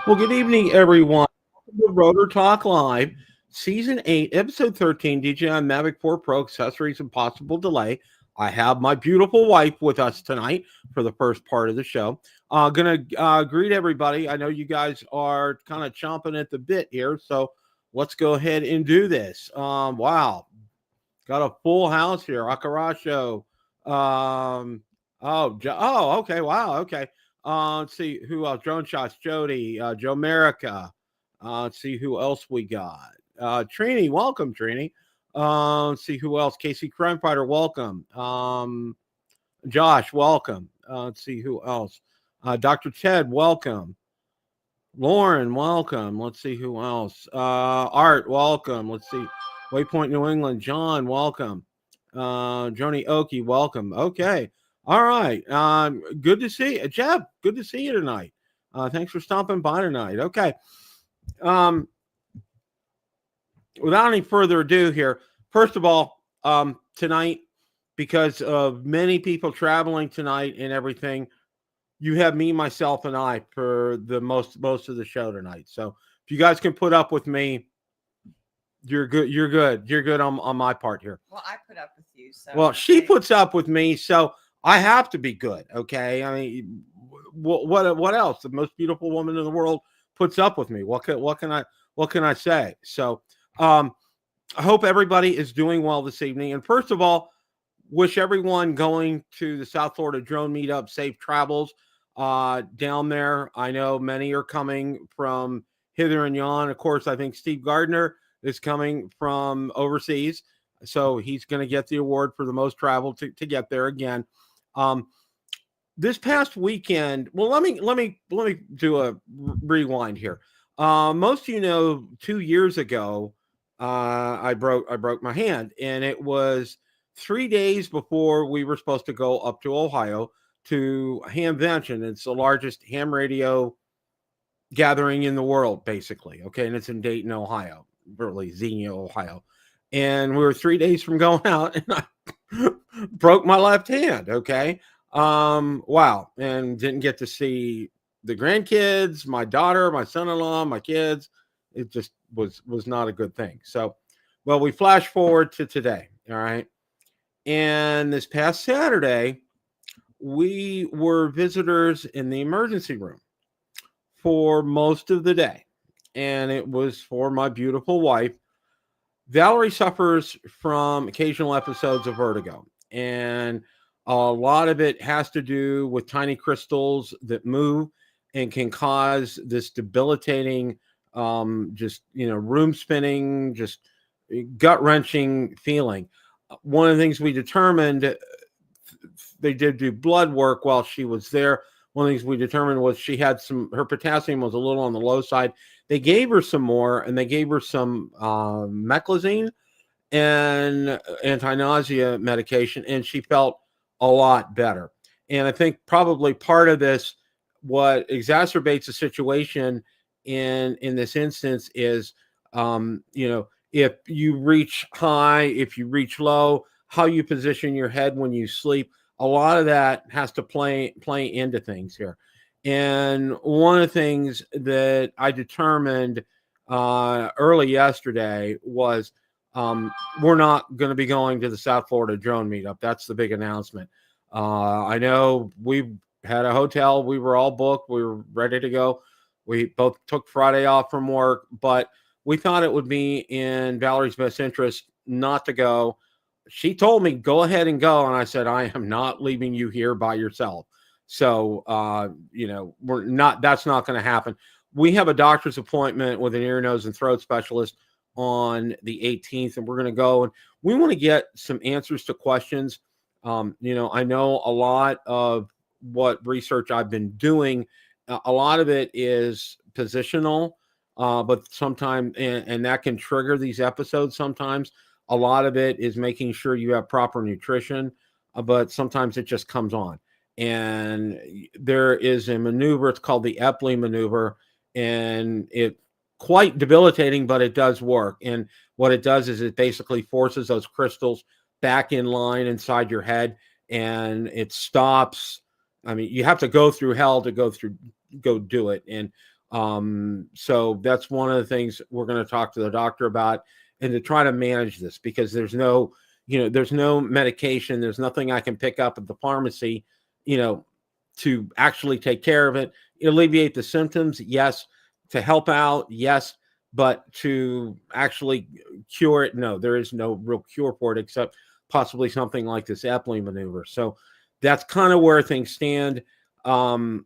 Well, good evening, everyone. Welcome to Rotor Talk Live, Season 8, Episode 13, DJI Mavic 4 Pro Accessories and Possible Delay. I have my beautiful wife with us tonight for the first part of the show. Gonna greet everybody. I know you guys are kind of chomping at the bit here, so let's go ahead and do this. Wow, got a full house here. Akarasho. Okay. Wow. Okay. Let's see who else. Drone Shots, Jody, Joe Merica. Let's see who else we got. Trini, welcome, Trini. Let's see who else. Casey Crime Fighter, welcome. Josh, welcome. Let's see who else. Dr. Ted, welcome. Lauren, welcome. Let's see who else. Art, welcome. Let's see. Waypoint New England, John, welcome. Joni Oki, welcome. Okay. All right. Good to see you. Jeb, good to see you tonight. Thanks for stopping by tonight. Okay. Without any further ado here, first of all, tonight, because of many people traveling tonight and everything, you have me, myself, and I for the most of the show tonight. So if you guys can put up with me, you're good. You're good. You're good on my part here. Well, I put up with you. So well, she puts up with me, so I have to be good. Okay. I mean, what else? The most beautiful woman in the world puts up with me. What can I say? So, I hope everybody is doing well this evening. And first of all, wish everyone going to the South Florida Drone Meetup safe travels down there. I know many are coming from hither and yon. Of course, I think Steve Gardner is coming from overseas, so he's going to get the award for the most travel to get there again. This past weekend, well, let me do a rewind here. Most of you know, 2 years ago, I broke my hand, and it was 3 days before we were supposed to go up to Ohio to Hamvention. It's the largest ham radio gathering in the world, basically. Okay, and it's in Dayton, Ohio. Really, Xenia, Ohio. And we were 3 days from going out, and I broke my left hand. Okay. Wow. And didn't get to see the grandkids, my daughter, my son-in-law, my kids. It just was not a good thing. So, well, we flash forward to today. All right. And this past Saturday, we were visitors in the emergency room for most of the day. And it was for my beautiful wife. Valerie suffers from occasional episodes of vertigo, and a lot of it has to do with tiny crystals that move and can cause this debilitating, room spinning, just gut wrenching feeling. One of the things we determined, they did do blood work while she was there. One of the things we determined was she had her potassium was a little on the low side. They gave her some more, and they gave her some meclizine and anti-nausea medication, and she felt a lot better. And I think probably part of this, what exacerbates the situation in this instance is, if you reach high, if you reach low, how you position your head when you sleep, a lot of that has to play into things here. And one of the things that I determined early yesterday was we're not going to be going to the South Florida Drone Meetup. That's the big announcement. I know we had a hotel. We were all booked. We were ready to go. We both took Friday off from work, but we thought it would be in Valerie's best interest not to go. She told me, go ahead and go. And I said, I am not leaving you here by yourself. So, that's not going to happen. We have a doctor's appointment with an ear, nose, and throat specialist on the 18th, and we're going to go, and we want to get some answers to questions. I know a lot of what research I've been doing, a lot of it is positional, but sometimes, and that can trigger these episodes sometimes. A lot of it is making sure you have proper nutrition, but sometimes it just comes on. And there is a maneuver, it's called the Epley maneuver, and it's quite debilitating, but it does work. And what it does is it basically forces those crystals back in line inside your head, and it stops. I mean, you have to go through hell to go do it. And So that's one of the things we're going to talk to the doctor about, and to try to manage this, because there's no, there's no medication. There's nothing I can pick up at the pharmacy, to actually take care of it, alleviate the symptoms. Yes. To help out. Yes. But to actually cure it, no, there is no real cure for it, except possibly something like this Epling maneuver. So that's kind of where things stand. I want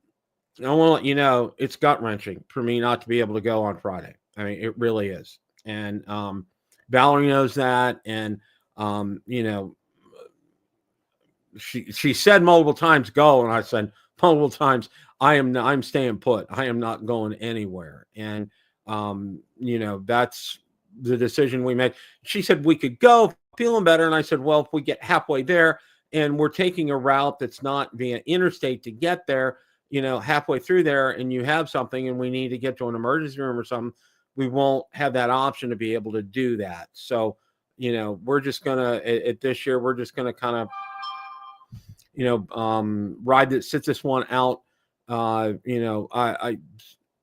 to let you know, it's gut-wrenching for me not to be able to go on Friday. I mean, it really is. And Valerie knows that. And, she said multiple times, go. And I said multiple times, I'm staying put. I am not going anywhere. And, that's the decision we made. She said we could go, feeling better. And I said, well, if we get halfway there and we're taking a route that's not via interstate to get there, halfway through there, and you have something and we need to get to an emergency room or something, we won't have that option to be able to do that. So, we're just going to, at this year, we're just going to kind of, sit this one out. I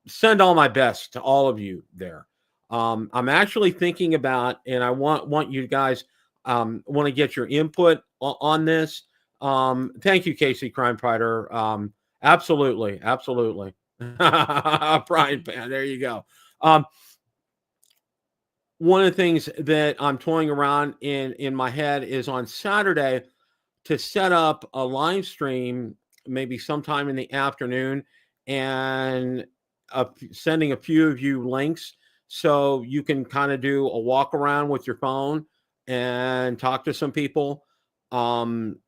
send all my best to all of you there. I'm actually thinking about, and I want you guys, want to get your input on this. Thank you, Casey Crime Fighter. Absolutely. Frying pan. There you go. One of the things that I'm toying around in my head is on Saturday to set up a live stream, maybe sometime in the afternoon, and sending a few of you links so you can kind of do a walk around with your phone and talk to some people. I'm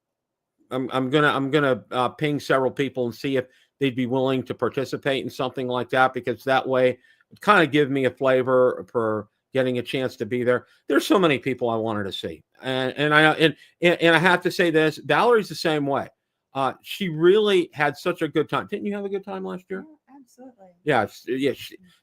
gonna ping several people and see if they'd be willing to participate in something like that, because that way it kind of give me a flavor for getting a chance to be there. There's so many people I wanted to see, and I have to say this: Valerie's the same way. She really had such a good time. Didn't you have a good time last year? Yeah, absolutely. Yeah.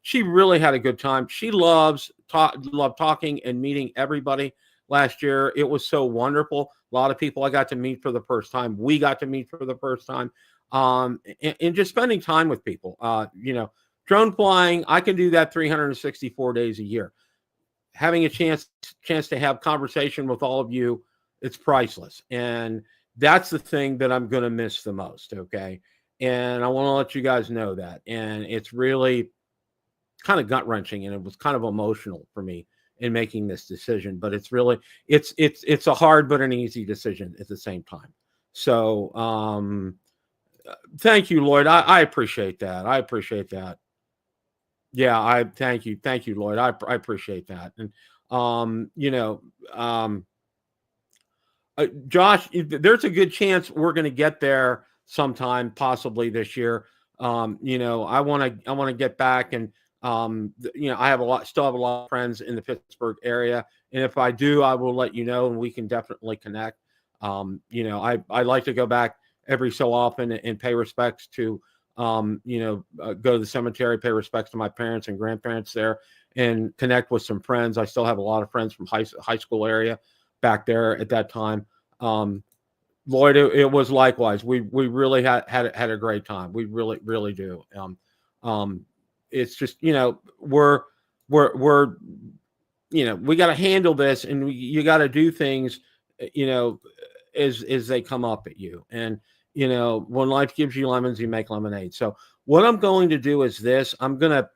She really had a good time. She loved talking and meeting everybody last year. It was so wonderful. A lot of people I got to meet for the first time. We got to meet for the first time. And just spending time with people. Drone flying, I can do that 364 days a year. Having a chance to have conversation with all of you, it's priceless. And that's the thing that I'm going to miss the most. Okay. And I want to let you guys know that. And it's really kind of gut wrenching, and it was kind of emotional for me in making this decision, but it's really, it's a hard, but an easy decision at the same time. So, thank you, Lloyd. I appreciate that. I appreciate that. Yeah, thank you, Lloyd. I appreciate that. And Josh, there's a good chance we're going to get there sometime, possibly this year. I want to get back, and I still have a lot of friends in the Pittsburgh area, and if I do, I will let you know, and we can definitely connect. I like to go back every so often and pay respects to, go to the cemetery, pay respects to my parents and grandparents there, and connect with some friends. I still have a lot of friends from high school area back there at that time. Lloyd, it was likewise. We really had a great time. We really do. It's just, we're we got to handle this, and you got to do things, as they come up at you. And, when life gives you lemons, you make lemonade. So what I'm going to do is this: I'm going to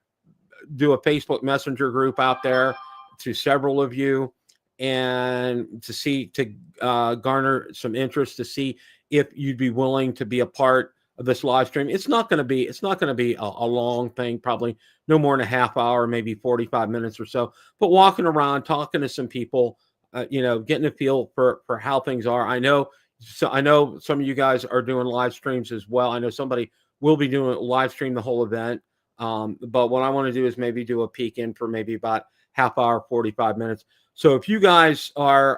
do a Facebook Messenger group out there to several of you, and to garner some interest, to see if you'd be willing to be a part of this live stream. It's not going to be a long thing, probably no more than a half hour, maybe 45 minutes or so, but walking around, talking to some people, getting a feel for how things are. I know some of you guys are doing live streams as well. I know somebody will be doing a live stream the whole event. But what I want to do is maybe do a peek in for maybe about half hour, 45 minutes. So if you guys are,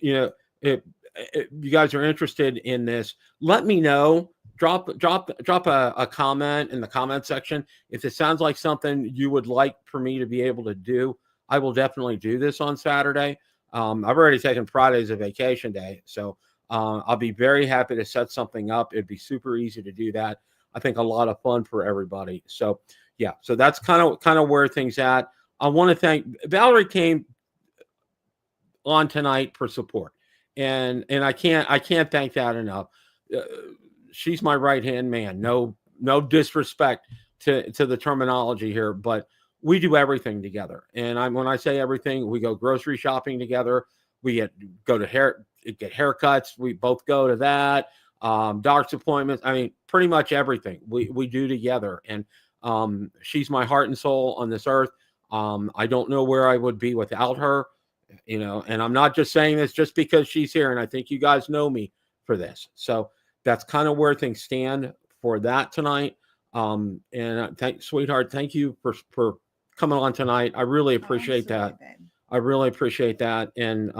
if you guys are interested in this, let me know. Drop a comment in the comment section. If it sounds like something you would like for me to be able to do, I will definitely do this on Saturday. I've already taken Friday as a vacation day, so I'll be very happy to set something up. It'd be super easy to do that. I think a lot of fun for everybody. So yeah, so that's kind of where things at. I want to thank Valerie came on tonight for support, and I can't thank that enough. She's my right hand man. No disrespect to the terminology here, but we do everything together. And when I say everything, we go grocery shopping together. We get haircuts. We both go to that. Doctor's appointments. I mean, pretty much everything we do together. And she's my heart and soul on this earth. I don't know where I would be without her, and I'm not just saying this just because she's here. And I think you guys know me for this. So that's kind of where things stand for that tonight. And sweetheart, thank you for coming on tonight. I really appreciate that. I really appreciate that. And,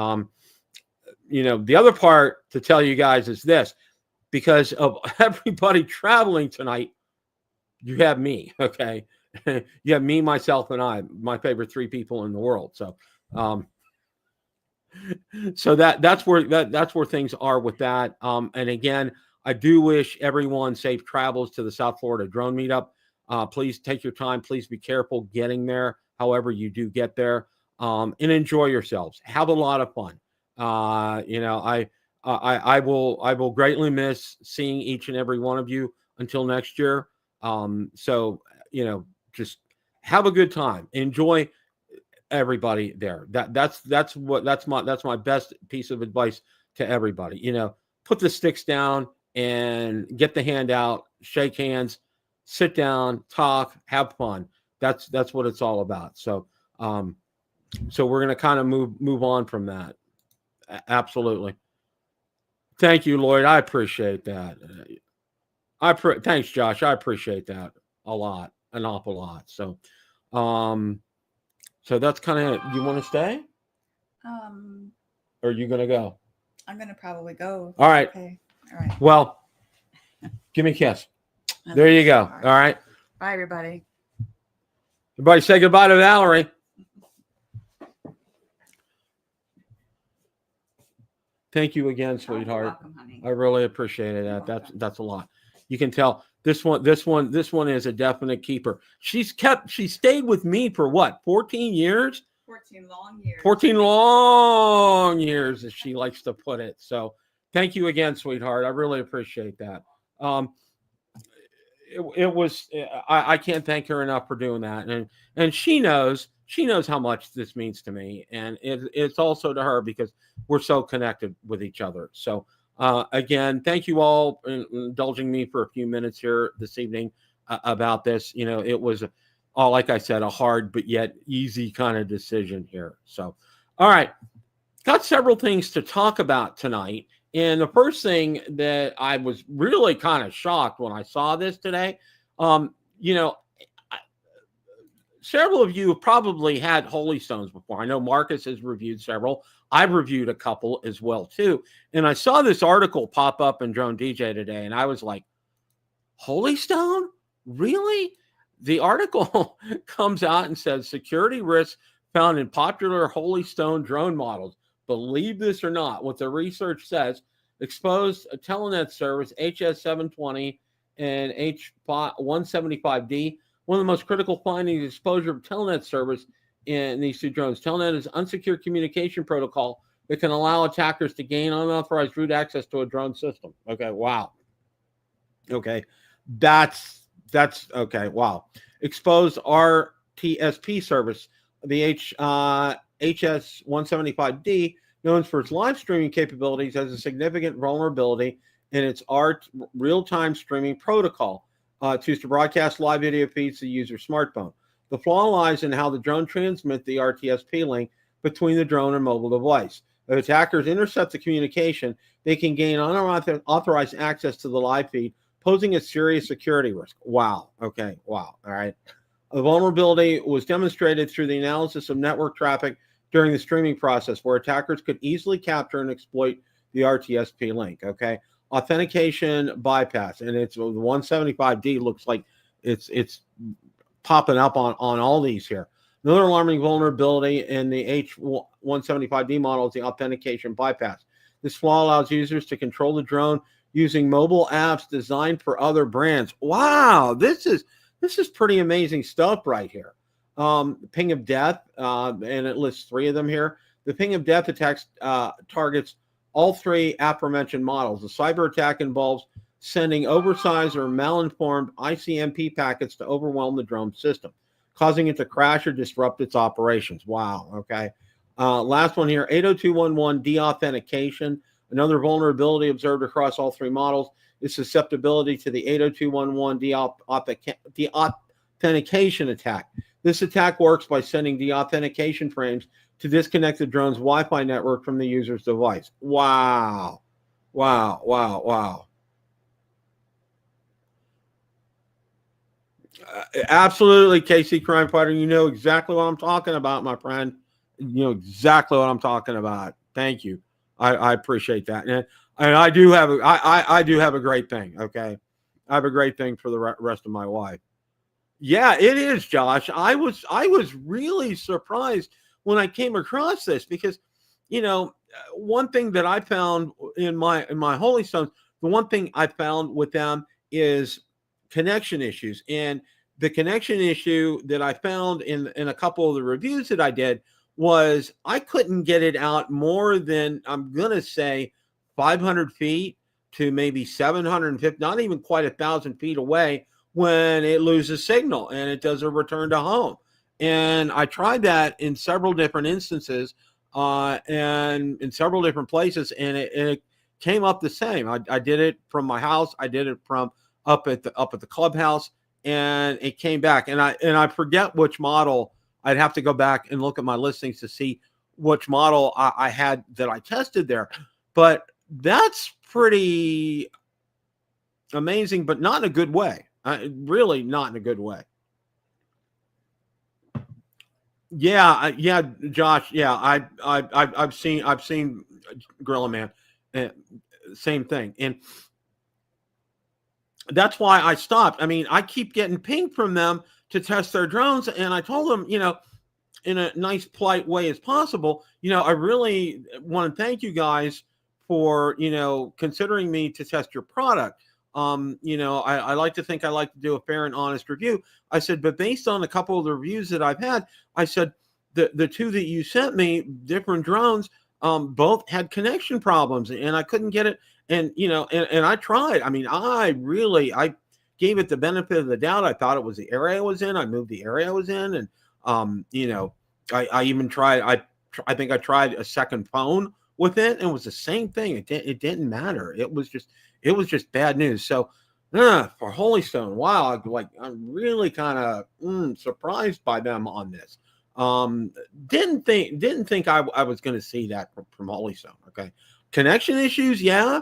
the other part to tell you guys is this, because of everybody traveling tonight, you have me. Okay. You have me, myself, and my favorite 3 people in the world. So, that's where things are with that. And again, I do wish everyone safe travels to the South Florida drone meetup. Please take your time. Please be careful getting there. However you do get there, and enjoy yourselves. Have a lot of fun. I will greatly miss seeing each and every one of you until next year. Just have a good time. Enjoy everybody there. That's my best piece of advice to everybody. Put the sticks down and get the hand out, shake hands, sit down, talk, have fun. That's what it's all about. So we're going to kind of move on from that. Absolutely. Thank you, Lloyd. I appreciate that. Thanks, Josh. I appreciate that a lot, an awful lot. So that's kind of, you want to stay? Or are you going to go? I'm going to probably go. All right. Okay. All right. Well, give me a kiss. There you go. All right. Bye, everybody. Everybody say goodbye to Valerie. Thank you again, sweetheart. You're welcome, honey. I really appreciated that. That's a lot. You can tell this one is a definite keeper. She stayed with me for what? 14 years? 14 long years. 14 long years, as she likes to put it. So thank you again, sweetheart. I really appreciate that. I can't thank her enough for doing that. And she knows how much this means to me. And it's also to her because we're so connected with each other. So again, thank you all for indulging me for a few minutes here this evening about this. It was like I said, a hard but yet easy kind of decision here. So, all right, got several things to talk about tonight. And the first thing that I was really kind of shocked when I saw this today, several of you have probably had Holy Stones before. I know Marcus has reviewed several. I've reviewed a couple as well, too. And I saw this article pop up in Drone DJ today, and I was like, Holy Stone? Really? The article comes out and says security risks found in popular Holy Stone drone models. Believe this or not, what the research says, exposed a Telenet service, HS720 and H175D. One of the most critical findings is exposure of Telenet service in these 2 drones. Telenet is an unsecure communication protocol that can allow attackers to gain unauthorized root access to a drone system. Okay, wow. Okay, that's okay, wow. Exposed RTSP service, the HS175D, known for its live streaming capabilities, has a significant vulnerability in its real-time streaming protocol. It's used to broadcast live video feeds to the user's smartphone. The flaw lies in how the drone transmits the RTSP link between the drone and mobile device. If attackers intercept the communication, they can gain unauthorized access to the live feed, posing a serious security risk. Wow. Okay. Wow. All right. The vulnerability was demonstrated through the analysis of network traffic during the streaming process, where attackers could easily capture and exploit the RTSP link. Okay. Authentication bypass, and it's the 175D looks like it's popping up on all these here. Another alarming vulnerability in the H175D model is the authentication bypass. This flaw allows users to control the drone using mobile apps designed for other brands. Wow, this is this is pretty amazing stuff right here. Ping of death, and it lists 3 of them here. The ping of death attacks targets all 3 aforementioned models. The cyber attack involves sending oversized or malinformed ICMP packets to overwhelm the drone system, causing it to crash or disrupt its operations. Wow. Okay. Last one here, 802.11 deauthentication. Another vulnerability observed across all 3 models is susceptibility to the 802.11 deauthentication attack. This attack works by sending deauthentication frames to disconnect the drone's Wi-Fi network from the user's device. Wow. Wow, wow, wow. Absolutely, KC Crime Fighter. You know exactly what I'm talking about, my friend. You know exactly what I'm talking about. Thank you. I appreciate that. And I do have I do have a great thing. Okay. I have a great thing for the rest of my life. Yeah, it is, Josh. I was really surprised when I came across this because, you know, one thing that I found in my Holy Stones, the one thing I found with them is connection issues. And the connection issue that I found in a couple of the reviews that I did was I couldn't get it out more than, I'm going to say, 500 feet to maybe 750, not even quite 1,000 feet away when it loses signal and it does a return to home. And I tried that in several different instances and in several different places, and it came up the same. I did it from my house. I did it from up at the clubhouse, and it came back. And I forget which model. I'd have to go back and look at my listings to see which model I had that I tested there. But that's pretty amazing, but not in a good way. Really not in a good way. Yeah, yeah, Josh. Yeah, I've seen Gorilla Man, same thing, and that's why I stopped. I mean, I keep getting pinged from them to test their drones, and I told them, you know, in a nice, polite way as possible, you know, I really want to thank you guys for, you know, considering me to test your product. You know, I like to think I like to do a fair and honest review. I said, but based on a couple of the reviews that I've had, I said, the 2 that you sent me, different drones, both had connection problems and I couldn't get it. And, you know, and I tried. I mean, I gave it the benefit of the doubt. I thought it was the area I was in. I moved the area I was in. And, you know, I even tried, I think I tried a second phone with it, and it was the same thing. It didn't matter. It was just bad news. So for Holy Stone, wow, I'm really kind of surprised by them on this. Didn't think I was going to see that from Holy Stone. Okay, connection issues, yeah.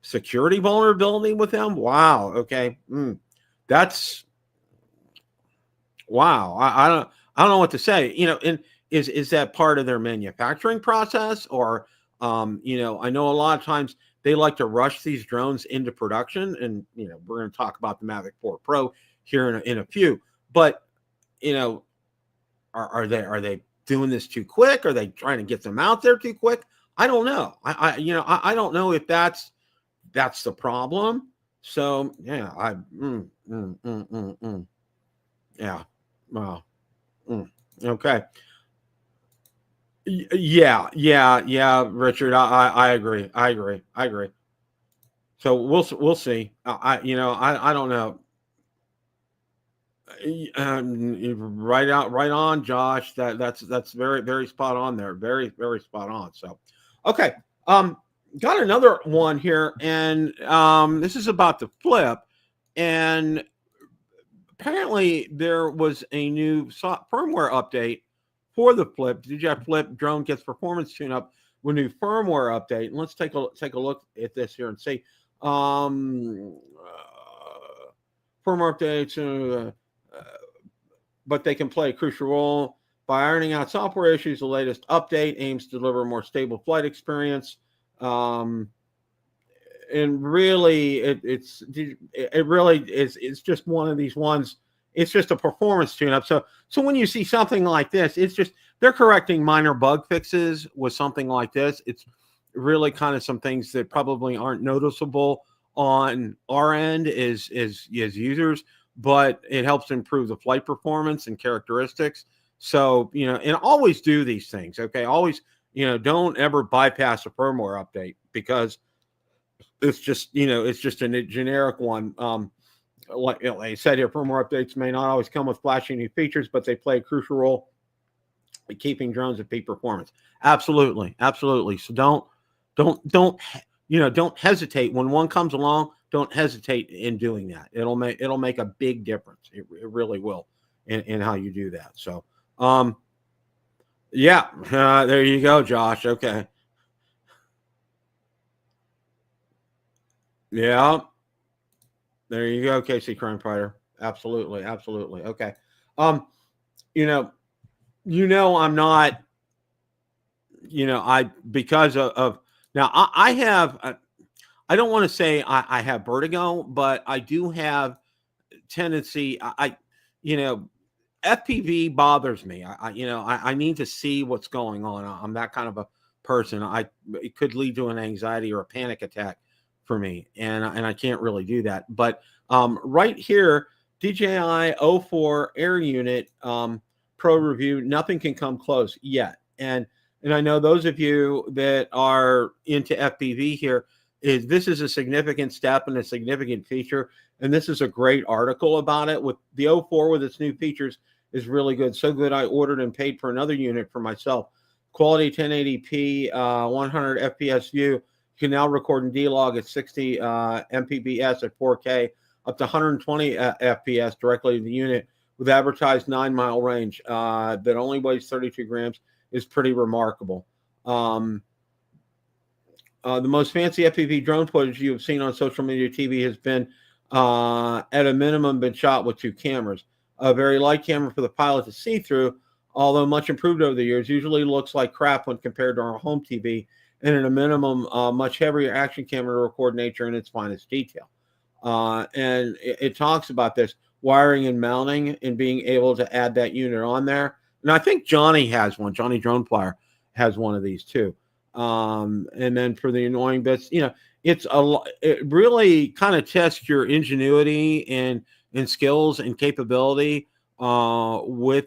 Security vulnerability with them, wow. Okay, that's wow. I don't know what to say. You know, and is that part of their manufacturing process, or you know, I know a lot of times they like to rush these drones into production, and you know, we're going to talk about the Mavic 4 Pro here in a few. But you know, are they doing this too quick? Are they trying to get them out there too quick? I don't know. I don't know if that's the problem. So yeah, yeah, well, okay. Yeah, Richard. I agree. So we'll see. I don't know. Right on, Josh. That's very spot on there. Very spot on. So, okay. Got another one here, and this is about the Flip, and apparently there was a new firmware update for the Flip. DJI Flip drone gets performance tune-up with new firmware update. And let's take a look at this here and see. Firmware updates, but they can play a crucial role by ironing out software issues. The latest update aims to deliver a more stable flight experience. And really, it's just one of these ones. It's just a performance tune-up. So when you see something like this, it's just they're correcting minor bug fixes with something like this. It's really kind of some things that probably aren't noticeable on our end as users, but it helps improve the flight performance and characteristics. So, and always do these things. Okay. Always, don't ever bypass a firmware update, because it's just, it's just a generic one. Like I said here, firmware updates may not always come with flashy new features, but they play a crucial role in keeping drones at peak performance. Absolutely. So don't hesitate when one comes along. Don't hesitate in doing that. It'll make a big difference. It really will in how you do that. So, yeah, there you go, Josh. Okay. Yeah, there you go, Casey Crime Fighter. Absolutely. Okay. I'm not, because of now I have, I don't want to say I have vertigo, but I do have tendency. FPV bothers me. I need to see what's going on. I'm that kind of a person. It could lead to an anxiety or a panic attack for me, and I can't really do that. But right here, DJI 04 Air Unit Pro review. Nothing can come close yet, and I know those of you that are into FPV here, this is a significant step and a significant feature. And this is a great article about it. With the 04 with its new features is really good. So good, I ordered and paid for another unit for myself. Quality 1080p, 100 FPS view. You can now record in D-Log at 60 Mbps at 4K, up to 120 FPS directly to the unit with advertised 9-mile range that only weighs 32 grams is pretty remarkable. The most fancy FPV drone footage you have seen on social media TV has been at a minimum been shot with 2 cameras. A very light camera for the pilot to see through, although much improved over the years, usually looks like crap when compared to our home TV, and at a minimum, much heavier action camera to record nature in its finest detail. And it talks about this wiring and mounting and being able to add that unit on there. And I think Johnny has one. Johnny Drone Flyer has one of these too. And then for the annoying bits, it really kind of tests your ingenuity and skills and capability with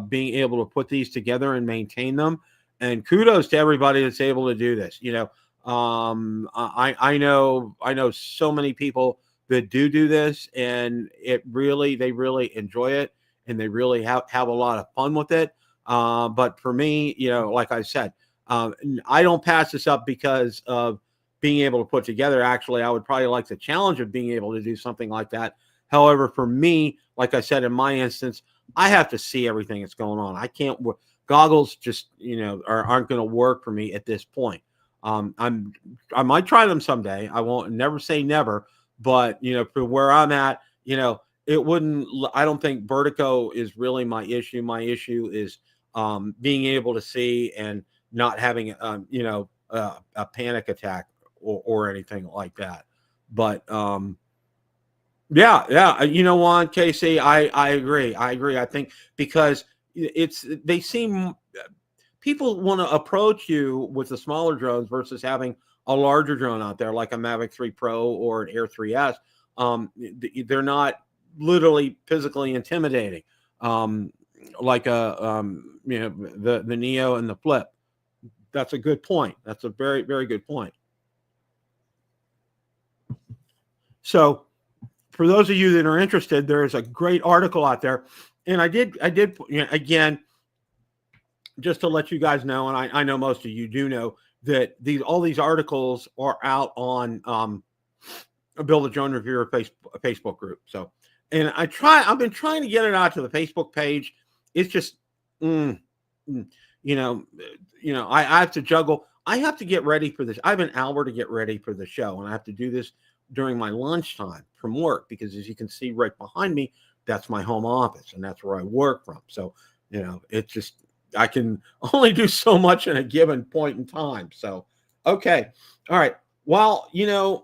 being able to put these together and maintain them. And kudos to everybody that's able to do this. I know so many people that do this, and they really enjoy it, and they really have a lot of fun with it. But for me, like I said, I don't pass this up because of being able to put together. Actually, I would probably like the challenge of being able to do something like that. However, for me, like I said, in my instance, I have to see everything that's going on. I can't. Goggles just aren't going to work for me at this point. I might try them someday. I won't never say never, but for where I'm at, it wouldn't. I don't think vertigo is really my issue. My issue is being able to see and not having a panic attack or anything like that. But yeah, you know what, Casey, I agree. I think because they seem people want to approach you with the smaller drones versus having a larger drone out there like a Mavic 3 Pro or an Air 3S. They're not literally physically intimidating like the Neo and the Flip. That's a good point. That's a very, very good point. So for those of you that are interested, there's a great article out there. And I did again, just to let you guys know, and I know most of you do know that all these articles are out on Build a Drone Reviewer Facebook group. So, and I've been trying to get it out to the Facebook page. It's just, I have to juggle. I have to get ready for this. I have an hour to get ready for the show, and I have to do this during my lunchtime from work because, as you can see right behind me, that's my home office and that's where I work from. So, it's just, I can only do so much in a given point in time. So, okay. All right. Well,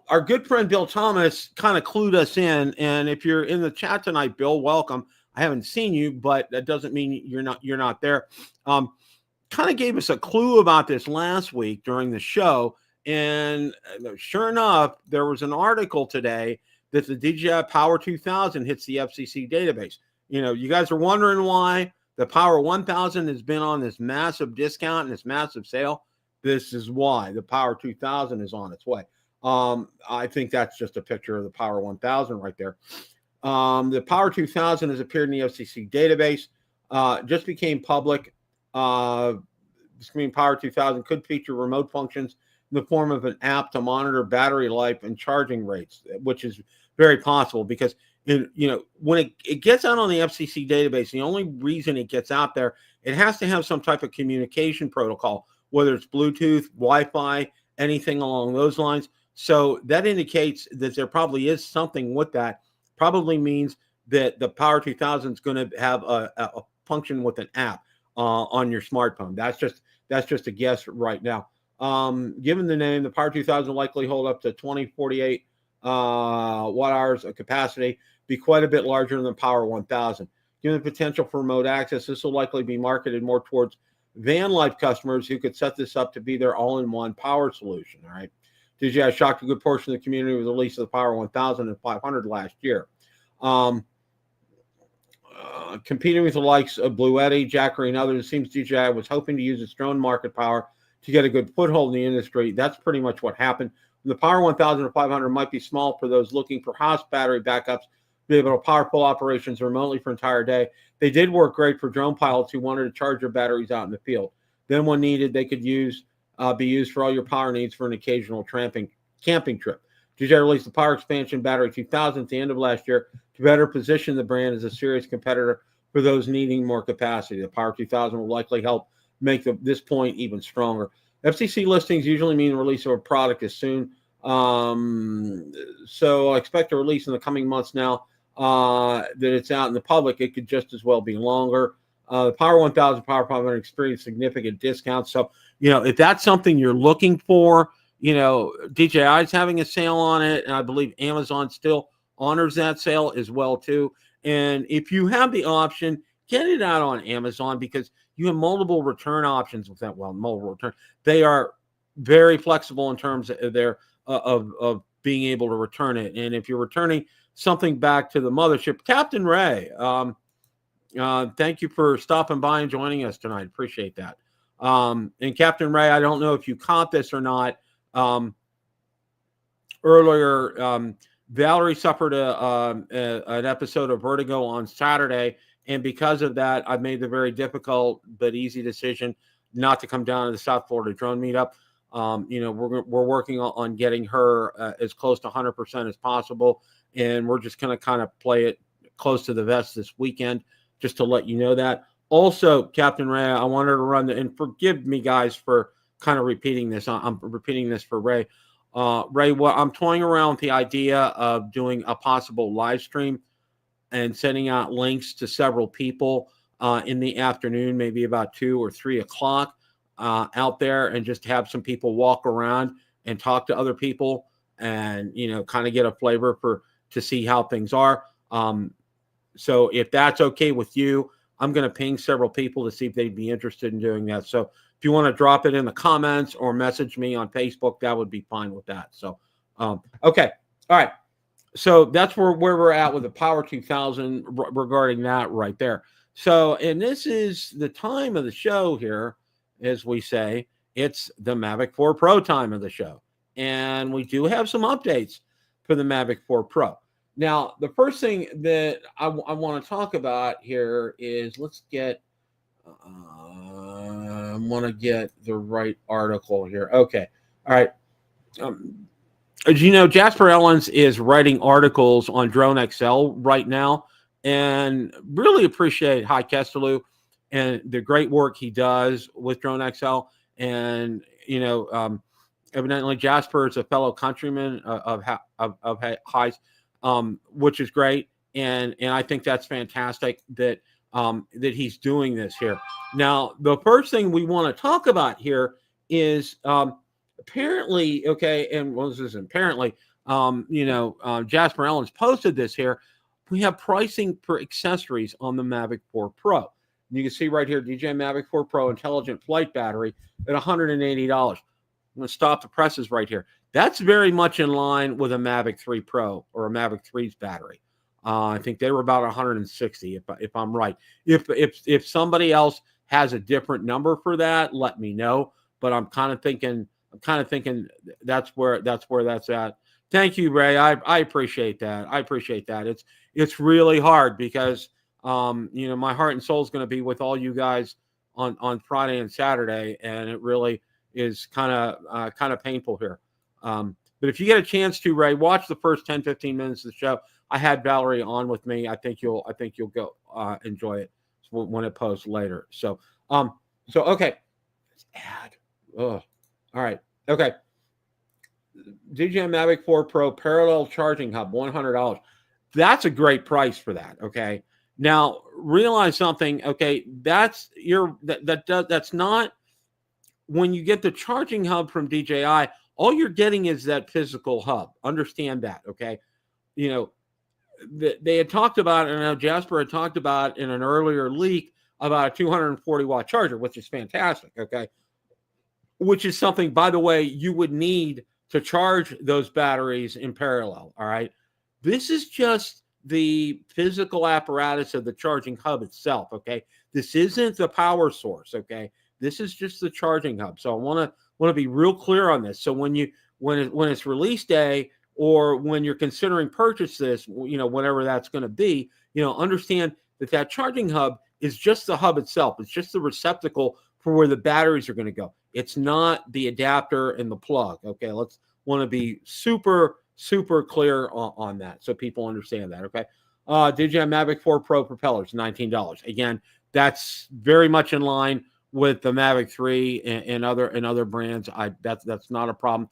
our good friend Bill Thomas kind of clued us in. And if you're in the chat tonight, Bill, welcome. I haven't seen you, but that doesn't mean you're not there. Kind of gave us a clue about this last week during the show. And sure enough, there was an article today that the DJI Power 2000 hits the FCC database. You guys are wondering why the Power 1000 has been on this massive discount and this massive sale. This is why the Power 2000 is on its way. I think that's just a picture of the Power 1000 right there. The Power 2000 has appeared in the FCC database, just became public. The Screen Power 2000 could feature remote functions in the form of an app to monitor battery life and charging rates, which is very possible because when it gets out on the FCC database, the only reason it gets out there, it has to have some type of communication protocol, whether it's Bluetooth, Wi-Fi, anything along those lines. So that indicates that there probably is something with that. Probably means that the Power 2000 is going to have a function with an app on your smartphone. That's just a guess right now. Given the name, the Power 2000 will likely hold up to 2048 watt hours of capacity, be quite a bit larger than the Power 1000. Given the potential for remote access, this will likely be marketed more towards van life customers who could set this up to be their all-in-one power solution. All right. DJI shocked a good portion of the community with the release of the Power 1000 and 500 last year. Competing with the likes of Blue Eddy, Jackery, and others, it seems DJI was hoping to use its drone market power to get a good foothold in the industry. That's pretty much what happened. The Power 1000 or 500 might be small for those looking for house battery backups, be able to power full operations remotely for an entire day. They did work great for drone pilots who wanted to charge their batteries out in the field. Then when needed, they could be used for all your power needs for an occasional camping trip. DJI released the Power Expansion Battery 2000 at the end of last year to better position the brand as a serious competitor for those needing more capacity. The Power 2000 will likely help make this point even stronger. FCC listings usually mean the release of a product is soon. So I expect a release in the coming months now that it's out in the public. It could just as well be longer. The Power 1000, Power 500 experienced significant discounts. So, if that's something you're looking for, DJI is having a sale on it. And I believe Amazon still honors that sale as well, too. And if you have the option, get it out on Amazon because you have multiple return options with that. Well, multiple return. They are very flexible in terms of their of being able to return it. And if you're returning something back to the mothership, Captain Ray, thank you for stopping by and joining us tonight. Appreciate that. And Captain Ray, I don't know if you caught this or not. Earlier, Valerie suffered an episode of vertigo on Saturday. And because of that, I made the very difficult but easy decision not to come down to the South Florida drone meetup. We're working on getting her as close to 100% as possible. And we're just going to kind of play it close to the vest this weekend, just to let you know that. Also, Captain Ray, I wanted to run and forgive me, guys, for kind of repeating this. I'm repeating this for Ray. Ray, I'm toying around with the idea of doing a possible live stream and sending out links to several people in the afternoon, maybe about 2 or 3 o'clock out there, and just have some people walk around and talk to other people and, kind of get a flavor to see how things are. So if that's okay with you, I'm going to ping several people to see if they'd be interested in doing that. So if you want to drop it in the comments or message me on Facebook, that would be fine with that. So, okay. All right. So that's where we're at with the Power 2000 regarding that right there. So, and this is the time of the show here, as we say, it's the Mavic 4 Pro time of the show. And we do have some updates for the Mavic 4 Pro. Now, the first thing that I want to talk about here is let's get, I want to get the right article here. Okay. All right. As you know, Jasper Ellens is writing articles on Drone XL right now, and really appreciate Hi Kesteloo and the great work he does with Drone XL. And, evidently Jasper is a fellow countryman of Hi's. Which is great, and I think that's fantastic that he's doing this here. Now, the first thing we want to talk about here is apparently, okay, and well, this isn't apparently, Jasper Ellens posted this here. We have pricing for accessories on the Mavic 4 Pro. And you can see right here, DJI Mavic 4 Pro Intelligent Flight Battery at $180. I'm going to stop the presses right here. That's very much in line with a Mavic 3 Pro or a Mavic 3's battery. I think they were about 160, if I'm right. If somebody else has a different number for that, let me know. But I'm kind of thinking that's where that's at. Thank you, Ray. I appreciate that. I appreciate that. It's really hard because my heart and soul is going to be with all you guys on Friday and Saturday, and it really is kind of painful here. But if you get a chance to, Ray, watch the first 10-15 minutes of the show. I had Valerie on with me. I think you'll go enjoy it when it posts later. So okay. Let's add. Oh, all right. Okay. DJI Mavic 4 Pro parallel charging hub, $100. That's a great price for that. Okay. Now realize something. Okay, that's not when you get the charging hub from DJI. All you're getting is that physical hub. Understand that. Okay. They had talked about, and I know Jasper had talked about in an earlier leak about a 240 watt charger, which is fantastic. Okay. Which is something, by the way, you would need to charge those batteries in parallel. All right. This is just the physical apparatus of the charging hub itself. Okay. This isn't the power source. Okay. This is just the charging hub. So I want to be real clear on this. So when it's release day, or when you're considering purchase this, whatever that's going to be, understand that charging hub is just the hub itself. It's just the receptacle for where the batteries are going to go. It's not the adapter and the plug. Okay. Want to be super, super clear on that so people understand that. Okay. DJI Mavic 4 Pro propellers, $19. Again, that's very much in line with the Mavic 3 and other brands. That's not a problem.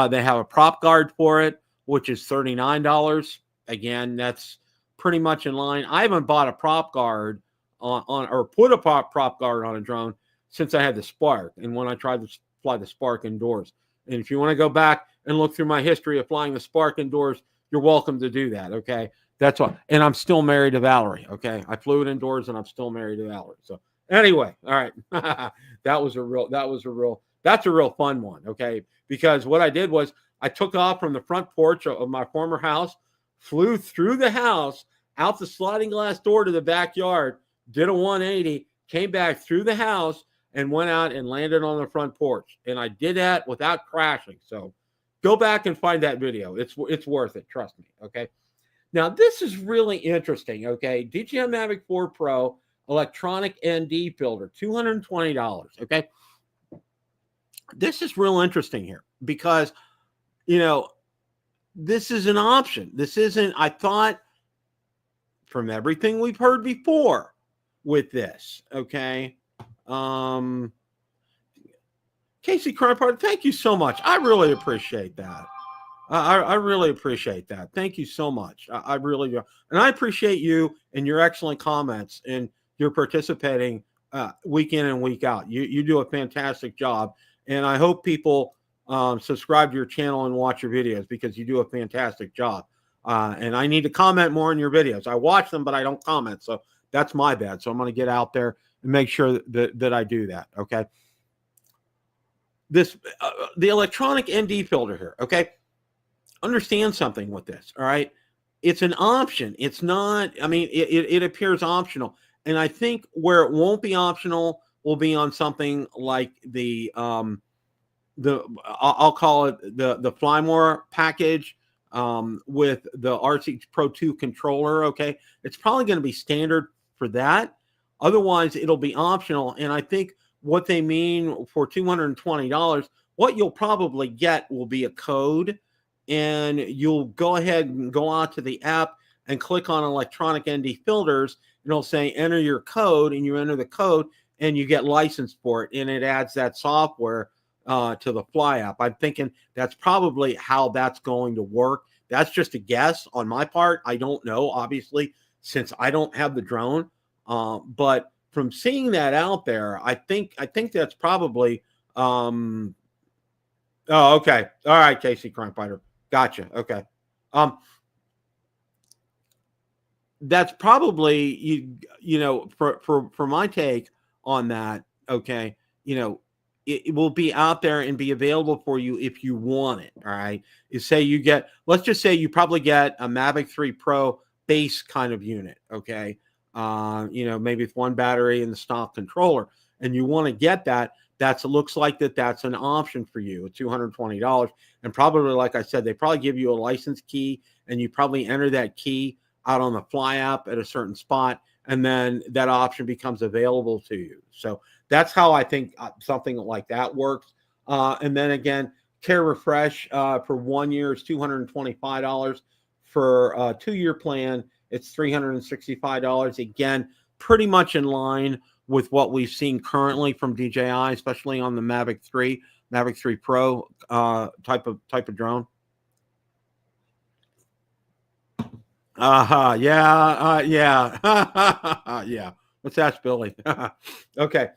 They have a prop guard for it, which is $39. Again, that's pretty much in line. I haven't bought a prop guard or put a prop guard on a drone since I had the Spark, and when I tried to fly the Spark indoors. And if you want to go back and look through my history of flying the Spark indoors, you're welcome to do that. Okay, that's all. And I'm still married to Valerie. Okay, I flew it indoors, and I'm still married to Valerie. So anyway, all right, that's a real fun one. Okay, because what I did was I took off from the front porch of my former house, flew through the house, out the sliding glass door to the backyard, did a 180, came back through the house, and went out and landed on the front porch. And I did that without crashing. So go back and find that video. It's worth it. Trust me. Okay. Now, this is really interesting. Okay. DJI Mavic 4 Pro electronic ND filter, $220. Okay. This is real interesting here because, this is an option. This isn't, I thought, from everything we've heard before with this. Okay. Casey Cronpart, thank you so much. I really appreciate that. I really appreciate that. Thank you so much. I really do. And I appreciate you and your excellent comments and your participating week in and week out. You do a fantastic job. And I hope people subscribe to your channel and watch your videos because you do a fantastic job. And I need to comment more on your videos. I watch them, but I don't comment. So that's my bad. So I'm going to get out there and make sure that I do that. Okay. The electronic ND filter here. Okay. Understand something with this. All right. It's an option. It's not, it appears optional. And I think where it won't be optional will be on something like I'll call it the Flymore package with the RC Pro 2 controller. Okay. It's probably going to be standard for that. Otherwise, it'll be optional. And I think what they mean for $220, what you'll probably get will be a code. And you'll go ahead and go out to the app and click on electronic ND filters. And it'll say, enter your code. And you enter the code and you get licensed for it. And it adds that software to the Fly app. I'm thinking that's probably how that's going to work. That's just a guess on my part. I don't know, obviously, since I don't have the drone. But from seeing that out there, I think that's probably oh, okay. All right, Casey Crankfighter. Gotcha. Okay. That's probably for my take on that. Okay. it will be out there and be available for you if you want it. All right. You say you get, let's just say you probably get a Mavic 3 Pro base kind of unit. Okay. Maybe with one battery and the stock controller, and you want to get that. Looks like that's an option for you at $220. And probably, like I said, they probably give you a license key, and you probably enter that key out on the Fly app at a certain spot, and then that option becomes available to you. So that's how I think something like that works. And then again, Care Refresh for 1 year is $225. For a 2-year plan, it's $365. Again, pretty much in line with what we've seen currently from DJI, especially on the Mavic 3 Pro type of drone. Yeah. Yeah. Let's ask Billy. Okay.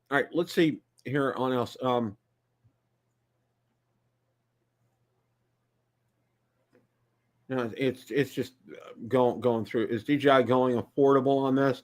All right. Let's see here on else. It's just going through. Is DJI going affordable on this?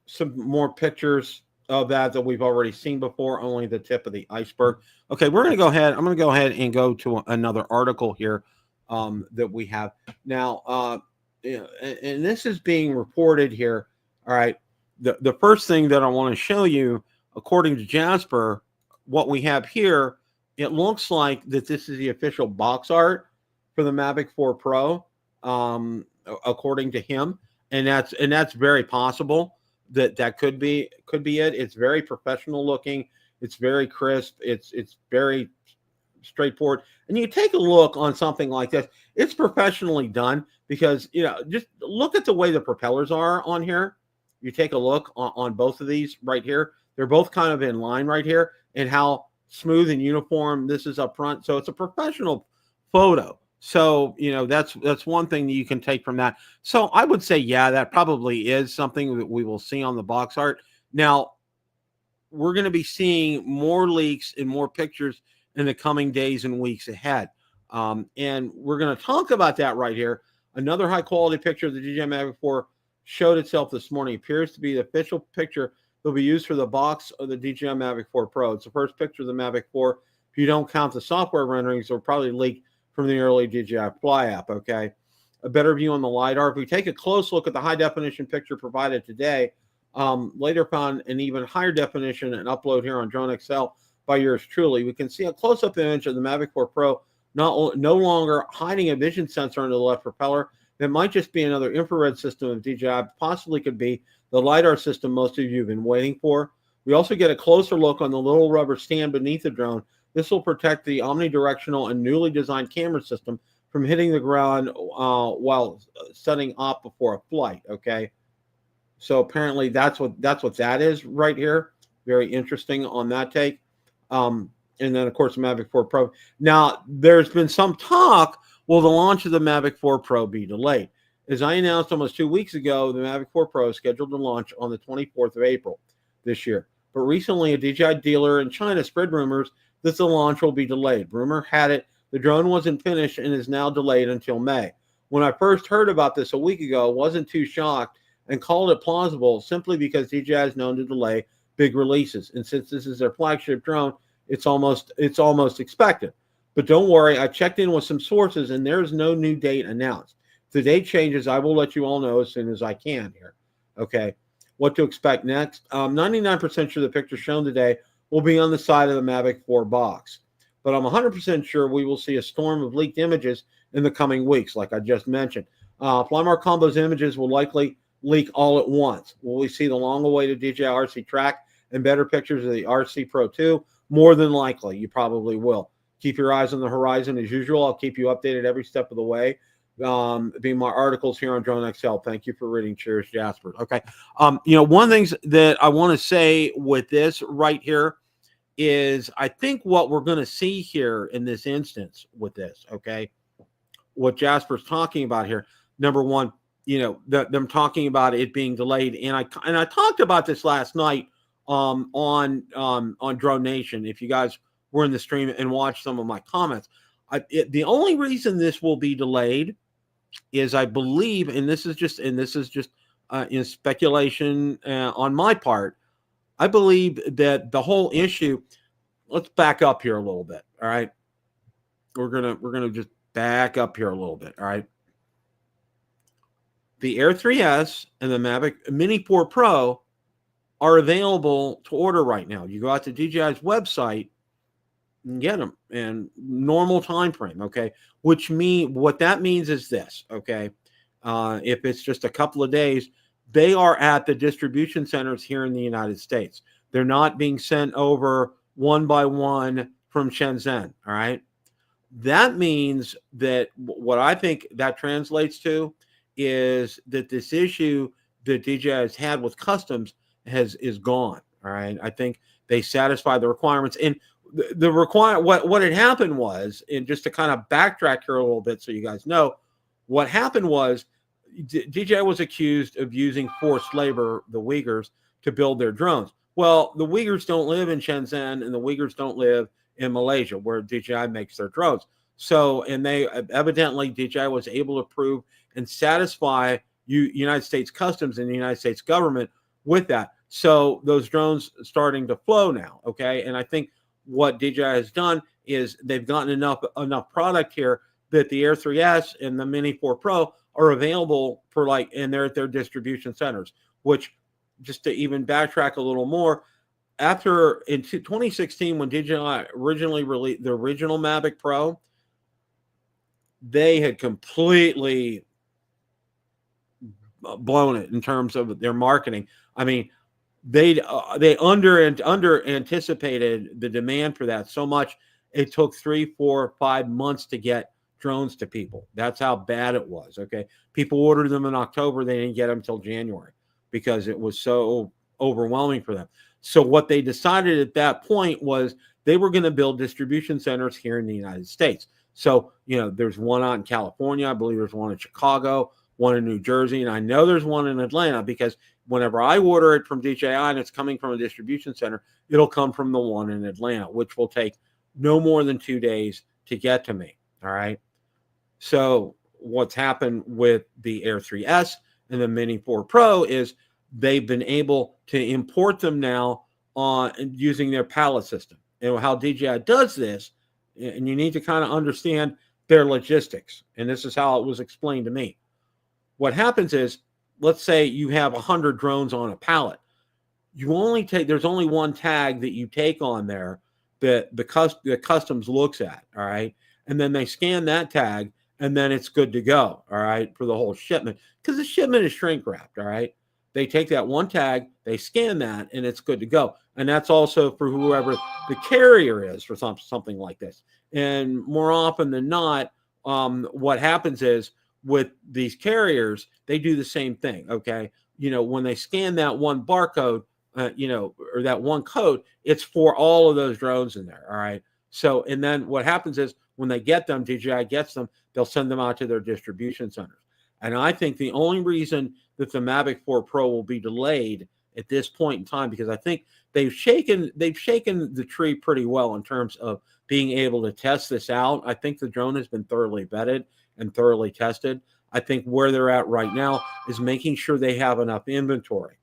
Some more pictures of that we've already seen before, only the tip of the iceberg. Okay, we're going to go ahead. I'm going to go ahead and go to another article here that we have now. And this is being reported here. All right, the first thing that I want to show you, according to Jasper, what we have here, it looks like that this is the official box art for the Mavic 4 Pro, according to him, and that's very possible. That could be it. It's very professional looking. It's very crisp. It's very straightforward. And you take a look on something like this. It's professionally done because just look at the way the propellers are on here. You take a look on both of these right here. They're both kind of in line right here, and how smooth and uniform this is up front. So it's a professional photo. So, that's one thing that you can take from that. So I would say, yeah, that probably is something that we will see on the box art. Now, we're going to be seeing more leaks and more pictures in the coming days and weeks ahead. And we're going to talk about that right here. Another high quality picture of the DJI Mavic 4 showed itself this morning. Appears to be the official picture that will be used for the box of the DJI Mavic 4 Pro. It's the first picture of the Mavic 4. If you don't count the software renderings, they'll probably leak from the early DJI Fly app. Okay, a better view on the LiDAR. If we take a close look at the high definition picture provided today, later found an even higher definition and upload here on Drone XL by yours truly, we can see a close-up image of the Mavic 4 Pro no longer hiding a vision sensor under the left propeller. That might just be another infrared system of DJI, possibly could be the LiDAR system most of you have been waiting for. We also get a closer look on the little rubber stand beneath the drone. This will protect the omnidirectional and newly designed camera system from hitting the ground while setting up before a flight. Okay, so apparently that's what that is right here. Very interesting on that take. And then of course the Mavic 4 Pro. Now there's been some talk. Will the launch of the Mavic 4 Pro be delayed? As I announced almost 2 weeks ago, the Mavic 4 Pro is scheduled to launch on the 24th of April this year. But recently, a DJI dealer in China spread rumors that the launch will be delayed. Rumor had it the drone wasn't finished and is now delayed until May. When I first heard about this a week ago, I wasn't too shocked and called it plausible simply because DJI is known to delay big releases. And since this is their flagship drone, it's almost expected. But don't worry, I checked in with some sources and there's no new date announced. If the date changes, I will let you all know as soon as I can here. Okay, what to expect next? 99% sure the picture shown today will be on the side of the Mavic 4 box. But I'm 100% sure we will see a storm of leaked images in the coming weeks, like I just mentioned. Flymark Combo's images will likely leak all at once. Will we see the long-awaited DJI RC Track and better pictures of the RC Pro 2? More than likely, you probably will. Keep your eyes on the horizon as usual. I'll keep you updated every step of the way. Being my articles here on Drone XL. Thank you for reading. Cheers, Jasper. Okay. One of the things that I want to say with this right here is I think what we're going to see here in this instance with this, okay, what Jasper's talking about here, number one, them talking about it being delayed, and I talked about this last night on Drone Nation. If you guys were in the stream and watched some of my comments, the only reason this will be delayed is I believe, and this is just in speculation on my part, I believe that the whole issue, let's back up here a little bit. All right. We're gonna just back up here a little bit. All right. The Air 3S and the Mavic Mini 4 Pro are available to order right now. You go out to DJI's website and get them in normal time frame. Okay. What that means is this. Okay. If it's just a couple of days, they are at the distribution centers here in the United States. They're not being sent over one by one from Shenzhen. All right. That means that what I think that translates to is that this issue that DJI has had with customs is gone. All right. I think they satisfy the requirements. And what had happened was, and just to kind of backtrack here a little bit so you guys know, what happened was DJI was accused of using forced labor, the Uyghurs, to build their drones. Well, the Uyghurs don't live in Shenzhen and the Uyghurs don't live in Malaysia, where DJI makes their drones. So, and they evidently, DJI was able to prove and satisfy United States Customs and the United States government with that. So those drones starting to flow now. Okay. And I think what DJI has done is they've gotten enough product here that the Air 3S and the Mini 4 Pro are available for and they're at their distribution centers, which, just to even backtrack a little more, in 2016, when DJI originally released the original Mavic Pro, they had completely blown it in terms of their marketing. I mean, they under anticipated the demand for that so much. It took 3, 4, 5 months to get drones to people. That's how bad it was. Okay. People ordered them in October. They didn't get them until January because it was so overwhelming for them. So what they decided at that point was they were going to build distribution centers here in the United States. So, there's one out in California. I believe there's one in Chicago, one in New Jersey. And I know there's one in Atlanta because whenever I order it from DJI and it's coming from a distribution center, it'll come from the one in Atlanta, which will take no more than 2 days to get to me. All right. So what's happened with the Air 3S and the Mini 4 Pro is they've been able to import them now using their pallet system. And how DJI does this, and you need to kind of understand their logistics. And this is how it was explained to me. What happens is, let's say you have 100 drones on a pallet. There's only one tag that you take on there that the customs looks at. All right. And then they scan that tag, and then it's good to go, all right, for the whole shipment, because the shipment is shrink wrapped, all right? They take that one tag, they scan that, and it's good to go. And that's also for whoever the carrier is for something like this. And more often than not, what happens is with these carriers, they do the same thing, okay? When they scan that one barcode, or that one code, it's for all of those drones in there, all right? So, and then what happens is when they get them, DJI gets them, they'll send them out to their distribution centers. And I think the only reason that the Mavic 4 Pro will be delayed at this point in time, because I think they've shaken the tree pretty well in terms of being able to test this out. I think the drone has been thoroughly vetted and thoroughly tested. I think where they're at right now is making sure they have enough inventory.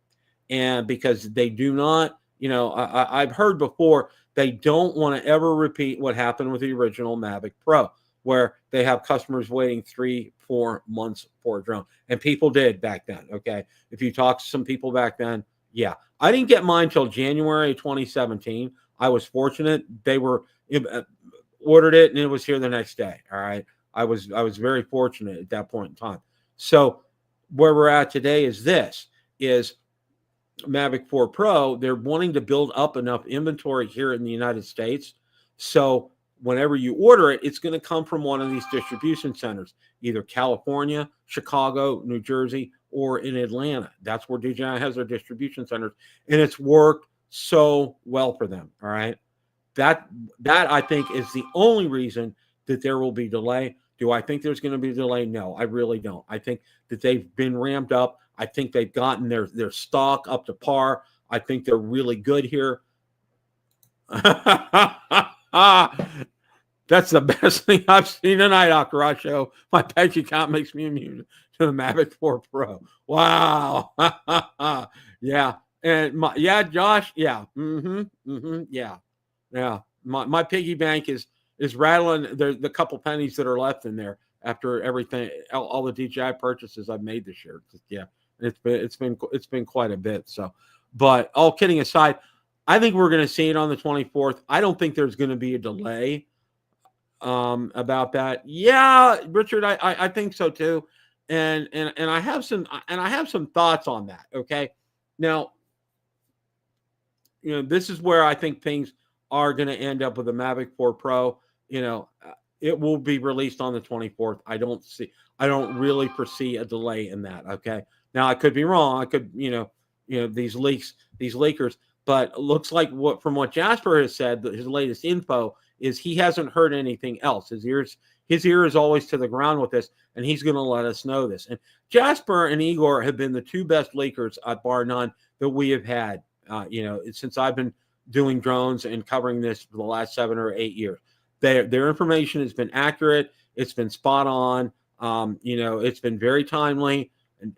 And because they do not, I've heard before, they don't want to ever repeat what happened with the original Mavic Pro, where they have customers waiting 3, 4 months for a drone. And people did back then, okay? If you talk to some people back then, yeah. I didn't get mine till January 2017. I was fortunate. They ordered it, and it was here the next day, all right? I was very fortunate at that point in time. So where we're at today is Mavic 4 Pro, they're wanting to build up enough inventory here in the United States. So whenever you order it, it's going to come from one of these distribution centers, either California, Chicago, New Jersey, or in Atlanta. That's where DJI has their distribution centers. And it's worked so well for them. All right. That I think is the only reason that there will be delay. Do I think there's going to be a delay? No, I really don't. I think that they've been ramped up. I think they've gotten their stock up to par. I think they're really good here. That's the best thing I've seen tonight, Akaracho. My page account makes me immune to the Mavic 4 Pro. Wow. Yeah, And yeah, Josh, yeah, yeah. My piggy bank is rattling. The couple pennies that are left in there after everything, all the DJI purchases I've made this year. Yeah, it's been quite a bit. So, but all kidding aside, I think we're going to see it on the 24th. I don't think there's going to be a delay about that. Yeah, Richard, I think so too. And I have some thoughts on that. Okay, now, this is where I think things are going to end up with the Mavic 4 Pro. It will be released on the 24th. I don't really foresee a delay in that. Okay. Now I could be wrong. I could, these leakers, but it looks like from what Jasper has said, his latest info is he hasn't heard anything else. His ear is always to the ground with this, and he's going to let us know this. And Jasper and Igor have been the two best leakers, bar none, that we have had. Since I've been doing drones and covering this for the last 7 or 8 years, their information has been accurate. It's been spot on. It's been very timely,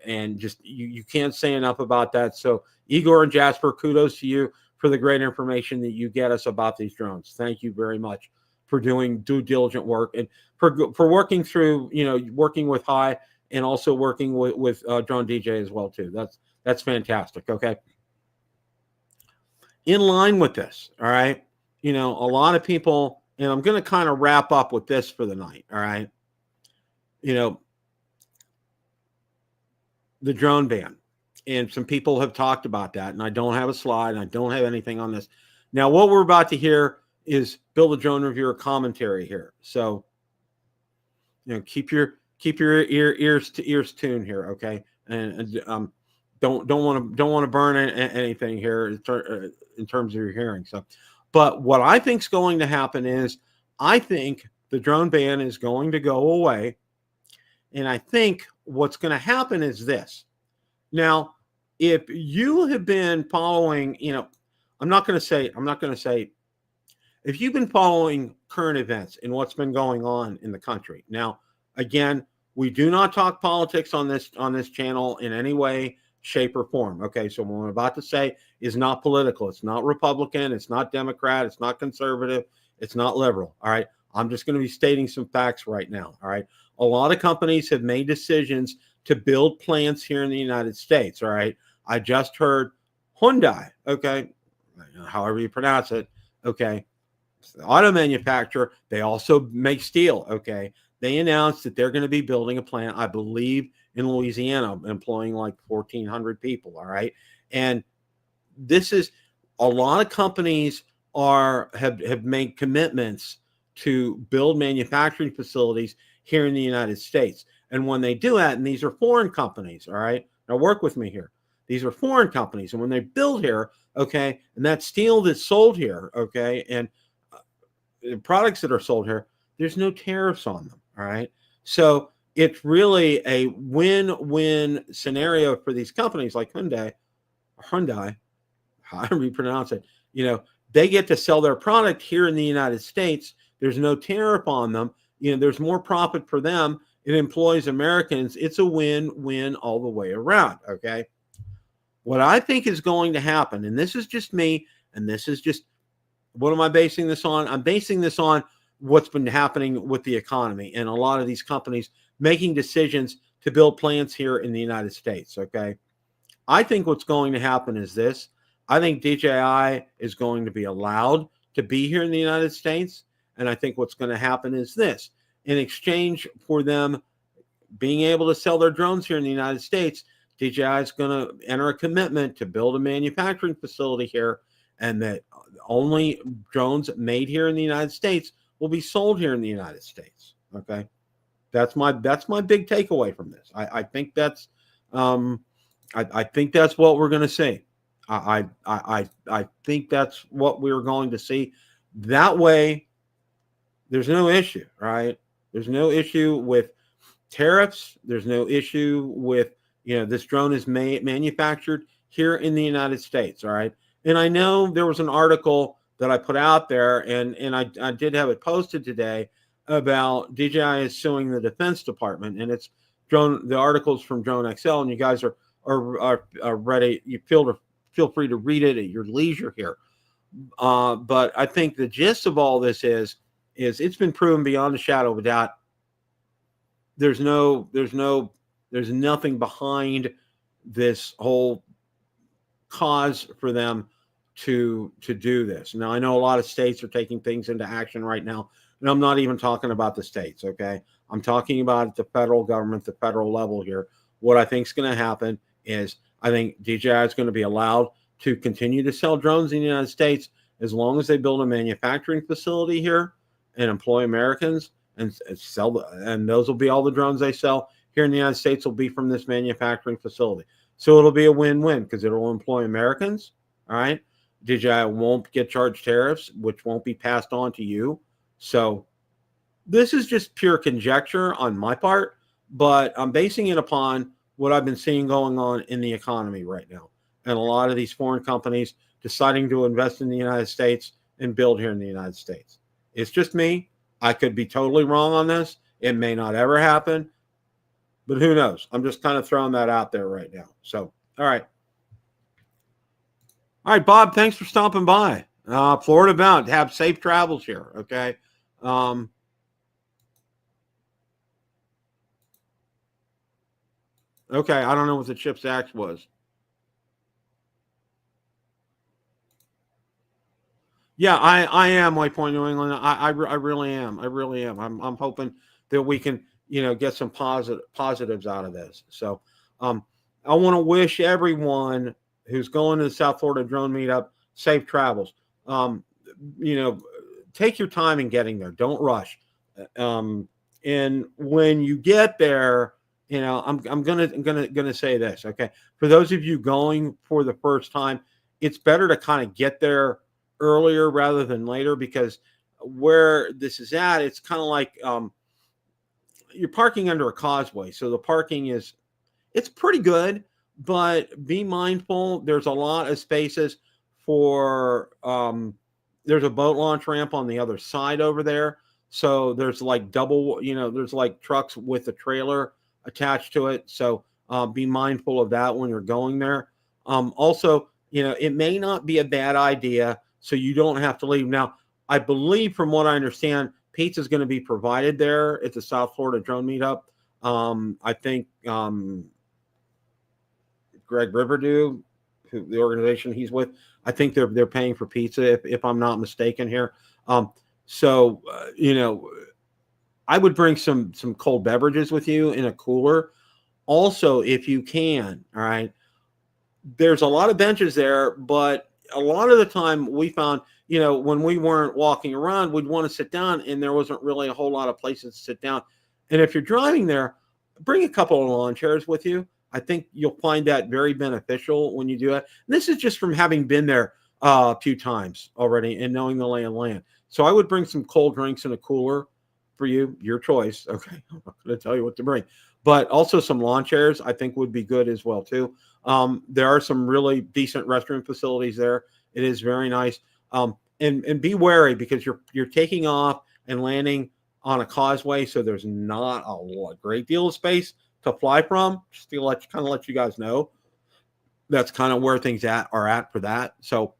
and just you can't say enough about that. So Igor and Jasper, kudos to you for the great information that you get us about these drones. Thank you very much for doing due diligent work and for working through, working with High and also working with Drone DJ as well too. That's fantastic. Okay. In line with this, all right, a lot of people, and I'm going to kind of wrap up with this for the night, all right, the drone ban, and some people have talked about that, and I don't have a slide, and I don't have anything on this. Now, what we're about to hear is Bill the Drone Reviewer commentary here, so keep your ears tuned here, okay, and don't want to burn anything here in terms of your hearing. So, but what I think is going to happen is I think the drone ban is going to go away, and I think what's going to happen is this. Now, if you have been following, I'm not going to say if you've been following current events and what's been going on in the country. Now, again, we do not talk politics on this channel in any way, shape, or form. Okay, so what I'm about to say is not political. It's not Republican. It's not Democrat. It's not conservative. It's not liberal. All right, I'm just going to be stating some facts right now. All right, a lot of companies have made decisions to build plants here in the United States. All right, I just heard Hyundai. Okay, however you pronounce it. Okay, the auto manufacturer. They also make steel. Okay, they announced that they're going to be building a plant, I believe, in Louisiana, employing like 1,400 people. All right. And this is a lot of companies have made commitments to build manufacturing facilities here in the United States. And when they do that, and these are foreign companies, all right, now work with me here. These are foreign companies. And when they build here, okay, and that steel that's sold here, okay, and products that are sold here, there's no tariffs on them. All right. So it's really a win-win scenario for these companies like Hyundai, however you pronounce it. They get to sell their product here in the United States. There's no tariff on them. There's more profit for them. It employs Americans. It's a win-win all the way around. Okay. What I think is going to happen, and this is just me, and this is just, what am I basing this on? I'm basing this on what's been happening with the economy and a lot of these companies making decisions to build plants here in the United States. Okay. I think what's going to happen is this. I think DJI is going to be allowed to be here in the United States. And I think what's going to happen is this. In exchange for them being able to sell their drones here in the United States, DJI is going to enter a commitment to build a manufacturing facility here, and that only drones made here in the United States will be sold here in the United States. Okay. That's my big takeaway from this. I think that's I think that's what we're going to see. I think that's what we're going to see. That way, there's no issue, right? There's no issue with tariffs. There's no issue with this drone is manufactured here in the United States. All right, and I know there was an article that I put out there, and I did have it posted today about DJI is suing the Defense Department, and it's the articles from Drone XL, and you guys are ready. You feel feel free to read it at your leisure here. But I think the gist of all this is it's been proven beyond a shadow of a doubt. There's nothing behind this whole cause for them to do this. Now, I know a lot of states are taking things into action right now, and I'm not even talking about the states, okay? I'm talking about the federal government, the federal level here. What I think is going to happen is I think DJI is going to be allowed to continue to sell drones in the United States as long as they build a manufacturing facility here and employ Americans and sell, and those will be all the drones they sell here in the United States will be from this manufacturing facility. So it'll be a win-win because it'll employ Americans, all right? DJI won't get charged tariffs, which won't be passed on to you. So this is just pure conjecture on my part, but I'm basing it upon what I've been seeing going on in the economy right now. And a lot of these foreign companies deciding to invest in the United States and build here in the United States. It's just me. I could be totally wrong on this. It may not ever happen, but who knows? I'm just kind of throwing that out there right now. So, all right. All right, Bob, thanks for stopping by. Florida bound. Have safe travels here, okay? Okay, I don't know what the CHIPS Act was. Yeah, I am White Point, New England. I really am. I really am. I'm hoping that we can, get some positives out of this. So, I want to wish everyone who's going to the South Florida Drone Meetup safe travels. Take your time in getting there. Don't rush. And when you get there, I'm gonna say this. Okay, for those of you going for the first time, it's better to kind of get there earlier rather than later, because where this is at, it's kind of like you're parking under a causeway. So the parking it's pretty good, but be mindful. There's a lot of spaces for there's a boat launch ramp on the other side over there. So there's like there's like trucks with a trailer attached to it. So be mindful of that when you're going there. Also, it may not be a bad idea, so you don't have to leave. Now, I believe from what I understand, pizza is going to be provided there at the South Florida Drone Meetup. I think Greg Riverdue, the organization he's with, I think they're paying for pizza if I'm not mistaken here. So I would bring some cold beverages with you in a cooler. Also, if you can, all right, there's a lot of benches there, but a lot of the time we found, when we weren't walking around, we'd want to sit down and there wasn't really a whole lot of places to sit down. And if you're driving there, bring a couple of lawn chairs with you. I think you'll find that very beneficial when you do it. And this is just from having been there a few times already and knowing the lay of land. So I would bring some cold drinks in a cooler for you, your choice. Okay, I'm not going to tell you what to bring, but also some lawn chairs I think would be good as well too. There are some really decent restroom facilities there. It is very nice. And be wary because you're taking off and landing on a causeway, so there's not a great deal of space to fly from. Just to let you guys know, that's kind of where things are at for that. So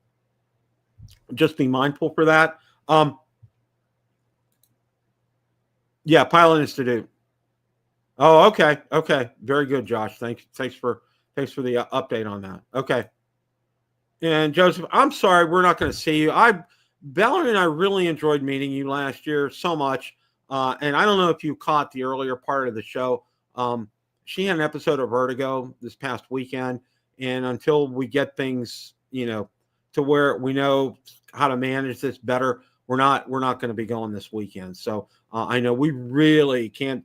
just be mindful for that. Yeah, Pilot Institute. Oh, okay. Very good, Josh. Thanks for the update on that. Okay. And Joseph, I'm sorry we're not going to see you. Valerie and I really enjoyed meeting you last year so much. And I don't know if you caught the earlier part of the show. She had an episode of Vertigo this past weekend, and until we get things, to where we know how to manage this better, we're not going to be going this weekend. So I know we really can't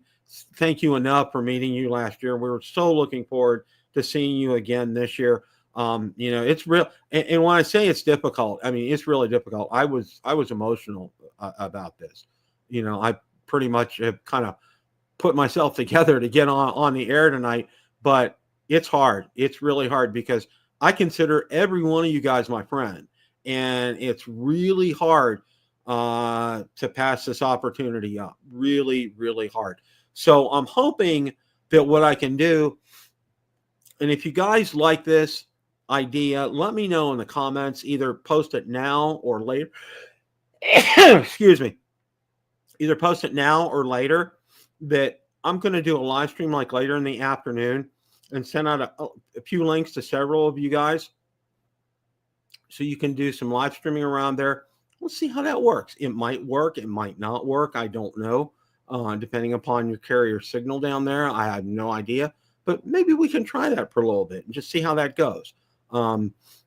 thank you enough for meeting you last year. We were so looking forward to seeing you again this year. It's real. And when I say it's difficult, I mean, it's really difficult. I was emotional about this. I pretty much have kind of put myself together to get on the air tonight, but it's hard. It's really hard because I consider every one of you guys my friend, and it's really hard to pass this opportunity up. Really, really hard. So I'm hoping that what I can do, and if you guys like this, idea, let me know in the comments. Either post it now or later. Excuse me. Either post it now or later. That I'm going to do a live stream like later in the afternoon and send out a few links to several of you guys so you can do some live streaming around there. We'll see how that works. It might work. It might not work. I don't know. Depending upon your carrier signal down there, I have no idea. But maybe we can try that for a little bit and just see how that goes.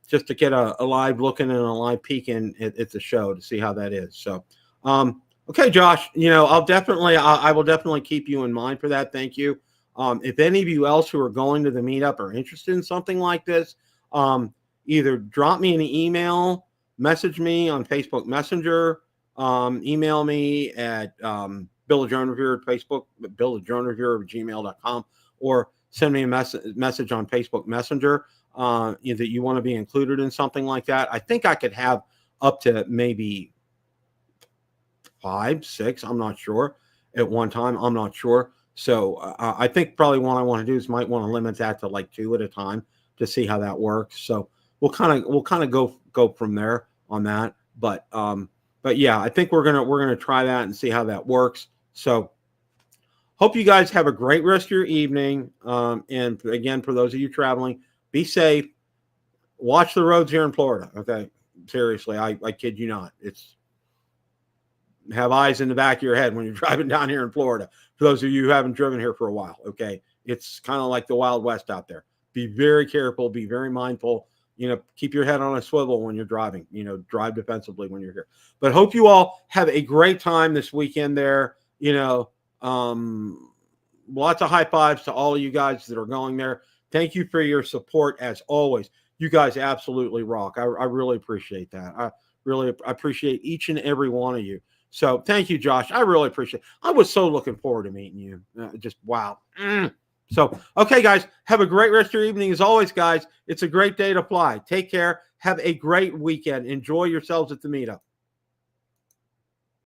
Just to get a live looking and a live peeking at the show to see how that is. So, okay, Josh, I will definitely keep you in mind for that. Thank you. If any of you else who are going to the meetup are interested in something like this, either drop me an email, message me on Facebook Messenger, email me at Bill the Drone Reviewer at Facebook, Bill the Drone Reviewer at gmail.com, or send me a message on Facebook Messenger that you want to be included in something like that. I think I could have up to maybe 5, 6, I'm not sure, at one time. I'm not sure. So I think probably what I want to do is might want to limit that to like 2 at a time to see how that works. So we'll kind of go from there on that. But yeah, I think we're gonna try that and see how that works. So hope you guys have a great rest of your evening. And again, for those of you traveling, be safe. Watch the roads here in Florida. Okay, seriously, I kid you not. Have eyes in the back of your head when you're driving down here in Florida. For those of you who haven't driven here for a while, okay, it's kind of like the Wild West out there. Be very careful. Be very mindful. Keep your head on a swivel when you're driving. Drive defensively when you're here. But hope you all have a great time this weekend there. Lots of high fives to all of you guys that are going there. Thank you for your support as always. You guys absolutely rock. I really appreciate that. I really appreciate each and every one of you. So thank you, Josh. I really appreciate it. I was so looking forward to meeting you. Just wow. So, okay, guys, have a great rest of your evening. As always, guys, it's a great day to fly. Take care. Have a great weekend. Enjoy yourselves at the meetup.